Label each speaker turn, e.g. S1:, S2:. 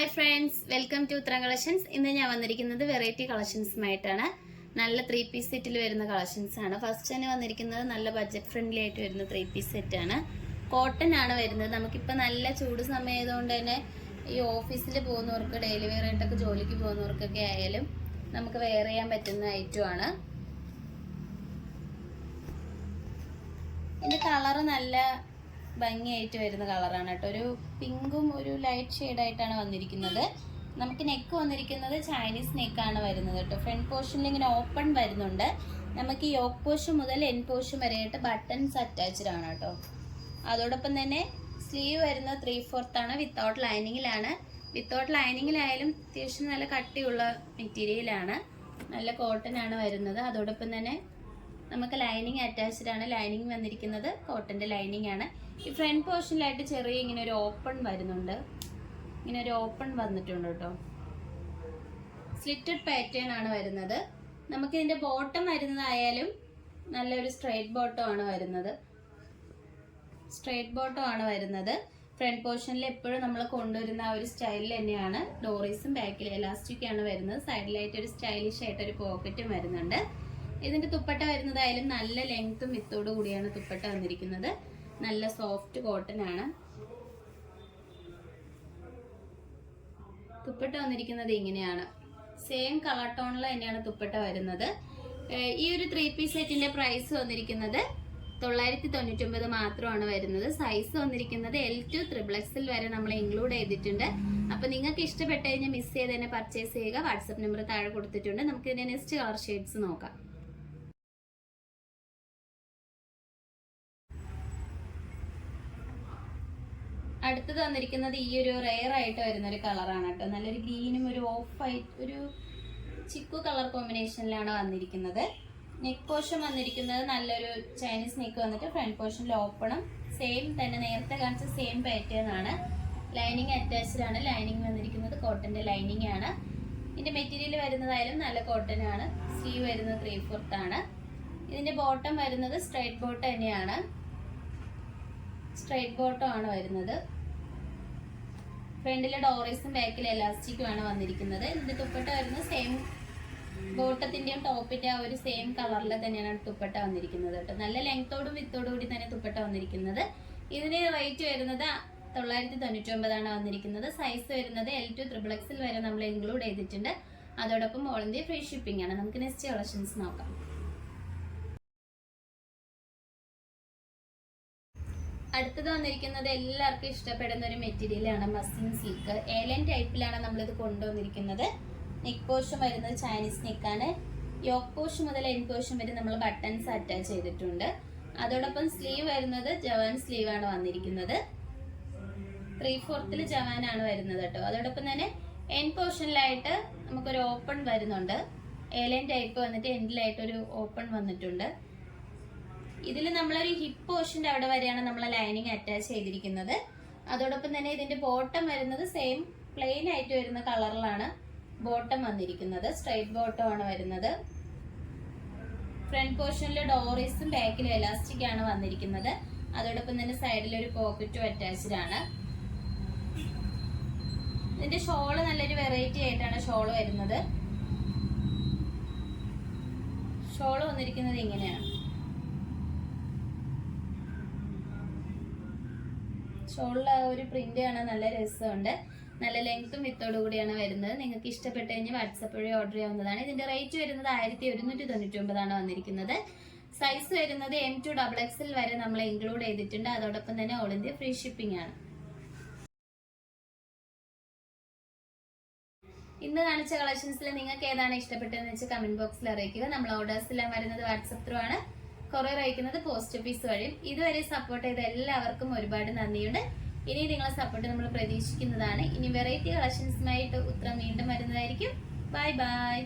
S1: Hi friends, welcome to ഉത്തരം collections. ഇന്ന് ഞാൻ വന്നിരിക്കുന്നത് വെറൈറ്റി കളക്ഷൻസുമായിട്ടാണ്. നല്ല 3 പീസ് സെറ്റിൽ വരുന്ന കളക്ഷൻസ് ആണ്. ഫസ്റ്റ് തന്നെ വന്നിരിക്കുന്നത് നല്ല ബഡ്ജറ്റ് ഫ്രണ്ട്ലി ആയിട്ട് വരുന്ന 3 പീസ് സെറ്റാണ്. കോട്ടൺ ആണ് വരുന്നത്. നമുക്കിപ്പോൾ നല്ല ചൂട് സമയമായതുകൊണ്ട് തന്നെ ഈ ഓഫീസിൽ പോകുന്നവർക്ക്, ഡെയിലി വെയർ ആയിട്ടൊക്കെ ജോലിക്ക് പോകുന്നവർക്കൊക്കെ ആയാലും നമുക്ക് വെയർ ചെയ്യാൻ പറ്റുന്ന ഐറ്റമാണ്. ഇതിൻ്റെ കളറ് നല്ല ഭംഗിയായിട്ട് വരുന്ന കളറാണ് കേട്ടോ. ഒരു പിങ്കും ഒരു ലൈറ്റ് ഷെയ്ഡായിട്ടാണ് വന്നിരിക്കുന്നത്. നമുക്ക് നെക്ക് വന്നിരിക്കുന്നത് ചൈനീസ് നെക്കാണ് വരുന്നത് കേട്ടോ. ഫ്രണ്ട് പോർഷനിൽ ഇങ്ങനെ ഓപ്പൺ വരുന്നുണ്ട്. നമുക്ക് ഈ യോക്ക് പോർഷൻ മുതൽ എൻ പോർഷൻ വരെയായിട്ട് ബട്ടൺസ് അറ്റാച്ച്ഡ് ആണ് കേട്ടോ. അതോടൊപ്പം തന്നെ സ്ലീവ് വരുന്നത് 3/4 ആണ്. വിത്തൗട്ട് ലൈനിങ്ങിലാണ്. വിത്തൗട്ട് ലൈനിങ്ങിലായാലും അത്യാവശ്യം നല്ല കട്ടിയുള്ള മെറ്റീരിയലാണ്. നല്ല കോട്ടൺ ആണ് വരുന്നത്. അതോടൊപ്പം തന്നെ നമുക്ക് ലൈനിങ് അറ്റാച്ച്ഡ് ആണ്. ലൈനിങ് വന്നിരിക്കുന്നത് കോട്ടൻ്റെ ലൈനിങ് ആണ്. ഈ ഫ്രണ്ട് പോർഷനിലായിട്ട് ചെറിയ ഇങ്ങനെ ഒരു ഓപ്പൺ വരുന്നുണ്ട്. ഇങ്ങനെ ഒരു ഓപ്പൺ വന്നിട്ടുണ്ട് കേട്ടോ. സ്ലിറ്റഡ് പാറ്റേൺ ആണ് വരുന്നത്. നമുക്ക് ഇതിന്റെ ബോട്ടം വരുന്നതായാലും നല്ലൊരു സ്ട്രൈറ്റ് ബോട്ടം ആണ് വരുന്നത്. സ്ട്രൈറ്റ് ബോട്ടം ആണ് വരുന്നത്. ഫ്രണ്ട് പോർഷനിൽ എപ്പോഴും നമ്മൾ കൊണ്ടുവരുന്ന ആ ഒരു സ്റ്റൈലിൽ തന്നെയാണ്. ഡോറീസും ബാക്കിൽ എലാസ്റ്റിക് ആണ് വരുന്നത്. സൈഡിലായിട്ട് ഒരു സ്റ്റൈലിഷ് ആയിട്ട് ഒരു പോക്കറ്റും വരുന്നുണ്ട്. ഇതിന്റെ തുപ്പട്ട വരുന്നതായാലും നല്ല ലെങ്ത്തും വിത്തോടു കൂടിയാണ് തുപ്പട്ട വന്നിരിക്കുന്നത്. നല്ല സോഫ്റ്റ് കോട്ടൺ ആണ്. തുപ്പട്ട വന്നിരിക്കുന്നത് ഇങ്ങനെയാണ്. സെയിം കളർ ടോണിൽ തന്നെയാണ് തുപ്പട്ട വരുന്നത്. ഈ ഒരു 3 പീസ് സെറ്റിന്റെ പ്രൈസ് വന്നിരിക്കുന്നത് 999 മാത്രമാണ് വരുന്നത്. സൈസ് വന്നിരിക്കുന്നത് L to XXL വരെ നമ്മൾ ഇൻക്ലൂഡ് ചെയ്തിട്ടുണ്ട്. അപ്പൊ നിങ്ങൾക്ക് ഇഷ്ടപ്പെട്ട് കഴിഞ്ഞാൽ മിസ് ചെയ്ത് തന്നെ പർച്ചേസ് ചെയ്യുക. വാട്സപ്പ് നമ്പർ താഴെ കൊടുത്തിട്ടുണ്ട്. നമുക്ക് ഇതിന്റെ നെക്സ്റ്റ് കളർ ഷെയ്ഡ്സ് നോക്കാം. അടുത്തത് വന്നിരിക്കുന്നത് ഈ ഒരു റെയർ ആയിട്ട് വരുന്ന ഒരു കളറാണ് കേട്ടോ. നല്ലൊരു ഗ്രീനും ഒരു ഓഫ് വൈറ്റ് ഒരു ചിക്കു കളർ കോമ്പിനേഷനിലാണ് വന്നിരിക്കുന്നത്. നെക്ക് പോർഷൻ വന്നിരിക്കുന്നത് നല്ലൊരു ചൈനീസ് നെക്ക് വന്നിട്ട് ഫ്രണ്ട് പോർഷനിൽ ഓപ്പണും സെയിം തന്നെ നേരത്തെ കാണിച്ച സെയിം പാറ്റേൺ ആണ്. ലൈനിങ് അറ്റാച്ച്ഡ് ആണ്. ലൈനിങ് വന്നിരിക്കുന്നത് കോട്ടന്റെ ലൈനിങ് ആണ്. ഇതിന്റെ മെറ്റീരിയൽ വരുന്നതായാലും നല്ല കോട്ടൺ ആണ്. സ്ലീവ് വരുന്നത് 3/4 ആണ്. ഇതിന്റെ ബോട്ടം വരുന്നത് സ്ട്രൈറ്റ് ബോട്ടം തന്നെയാണ്. സ്ട്രൈറ്റ് ബോട്ടം ആണ് വരുന്നത്. ഫ്രണ്ടിലെ ഡോറീസും ബാക്കിൽ എലാസ്റ്റിക്കും ആണ് വന്നിരിക്കുന്നത്. ഇതിന്റെ തുപ്പട്ട വരുന്നത് സെയിം ബോട്ടത്തിന്റെയും ടോപ്പിന്റെ ആ ഒരു സെയിം കളറിൽ തന്നെയാണ് തുപ്പട്ട വന്നിരിക്കുന്നത് കേട്ടോ. നല്ല ലെങ്ത്തോടും വിത്തോടും കൂടി തന്നെ തുപ്പട്ട വന്നിരിക്കുന്നത്. ഇതിന്റെ റേറ്റ് വരുന്നത് 999 ആണ് വന്നിരിക്കുന്നത്. സൈസ് വരുന്നത് L to XXL വരെ നമ്മൾ ഇൻക്ലൂഡ് ചെയ്തിട്ടുണ്ട്. അതോടൊപ്പം ഓൾ ഇന്ത്യ ഫ്രീ ഷിപ്പിംഗ് ആണ്. നമുക്ക് നെക്സ്റ്റ് കളക്ഷൻസ് നോക്കാം. അടുത്തത് വന്നിരിക്കുന്നത് എല്ലാവർക്കും ഇഷ്ടപ്പെടുന്ന ഒരു മെറ്റീരിയലാണ്. മസ്ലിൻ സിൽക്ക് ഏലൻ ടൈപ്പിലാണ് നമ്മളിത് കൊണ്ടുവന്നിരിക്കുന്നത്. നെക്ക് പോർഷൻ വരുന്നത് ചൈനീസ് നെക്കാണ്. യോക്ക് പോർഷൻ മുതൽ എൻ പോർഷൻ വരെ നമ്മൾ ബട്ടൺസ് അറ്റാച്ച് ചെയ്തിട്ടുണ്ട്. അതോടൊപ്പം സ്ലീവ് വരുന്നത് ജവാൻ സ്ലീവ് ആണ് വന്നിരിക്കുന്നത്. 3/4 ജവാൻ ആണ് വരുന്നത് കേട്ടോ. അതോടൊപ്പം തന്നെ എൻ പോർഷനിലായിട്ട് നമുക്കൊരു ഓപ്പൺ വരുന്നുണ്ട്. ഏലൻ ടൈപ്പ് വന്നിട്ട് എൻഡിലായിട്ടൊരു ഓപ്പൺ വന്നിട്ടുണ്ട്. ഇതിൽ നമ്മളൊരു ഹിപ്പ് പോർഷന്റെ അവിടെ വരെയാണ് നമ്മൾ ലൈനിങ് അറ്റാച്ച് ചെയ്തിരിക്കുന്നത്. അതോടൊപ്പം തന്നെ ഇതിന്റെ ബോട്ടം വരുന്നത് സെയിം പ്ലെയിൻ ആയിട്ട് വരുന്ന കളറിലാണ് ബോട്ടം വന്നിരിക്കുന്നത്. സ്ട്രൈറ്റ് ബോട്ടം ആണ് വരുന്നത്. ഫ്രണ്ട് പോർഷനിൽ ഡോറീസും ബാക്കിൽ എലാസ്റ്റിക് ആണ് വന്നിരിക്കുന്നത്. അതോടൊപ്പം തന്നെ സൈഡിൽ ഒരു പോക്കറ്റും അറ്റാച്ച്ഡ് ആണ്. ഇതിന്റെ ഷോള് നല്ലൊരു വെറൈറ്റി ആയിട്ടാണ് ഷോള് വരുന്നത്. ഷോള് വന്നിരിക്കുന്നത് ഇങ്ങനെയാണ്. ഷോളിലെ ഒരു പ്രിന്റ് ആണ് നല്ല രസമുണ്ട്. നല്ല ലെങ്ത്തും വിത്തോടു കൂടിയാണ് വരുന്നത്. നിങ്ങൾക്ക് ഇഷ്ടപ്പെട്ട് കഴിഞ്ഞാൽ വാട്സപ്പ് വഴി ഓർഡർ ചെയ്യാവുന്നതാണ്. ഇതിന്റെ റേറ്റ് വരുന്നത് 1199 ആണ് വന്നിരിക്കുന്നത്. സൈസ് വരുന്നത് M to XXL വരെ നമ്മൾ ഇൻക്ലൂഡ് ചെയ്തിട്ടുണ്ട്. അതോടൊപ്പം തന്നെ ഓൾ ഇന്ത്യ ഫ്രീ ഷിപ്പിംഗ് ആണ്. ഇന്ന് കാണിച്ച കളക്ഷൻസിൽ നിങ്ങൾക്ക് ഏതാണ് ഇഷ്ടപ്പെട്ടതെന്ന് വെച്ചാൽ കമന്റ് ബോക്സിൽ അറിയിക്കുക. നമ്മൾ ഓർഡേഴ്സ് എല്ലാം വരുന്നത് വാട്സപ്പ് ത്രൂ ആണ്. കൊറിയർ അയക്കുന്നത് പോസ്റ്റ് ഓഫീസ് വഴിയും. ഇതുവരെ സപ്പോർട്ട് ചെയ്ത എല്ലാവർക്കും ഒരുപാട് നന്ദിയുണ്ട്. ഇനി നിങ്ങളെ സപ്പോർട്ട് നമ്മൾ പ്രതീക്ഷിക്കുന്നതാണ്. ഇനി വെറൈറ്റി കളക്ഷൻസുമായിട്ട് ഉത്തരം വീണ്ടും വരുന്നതായിരിക്കും. Bye bye.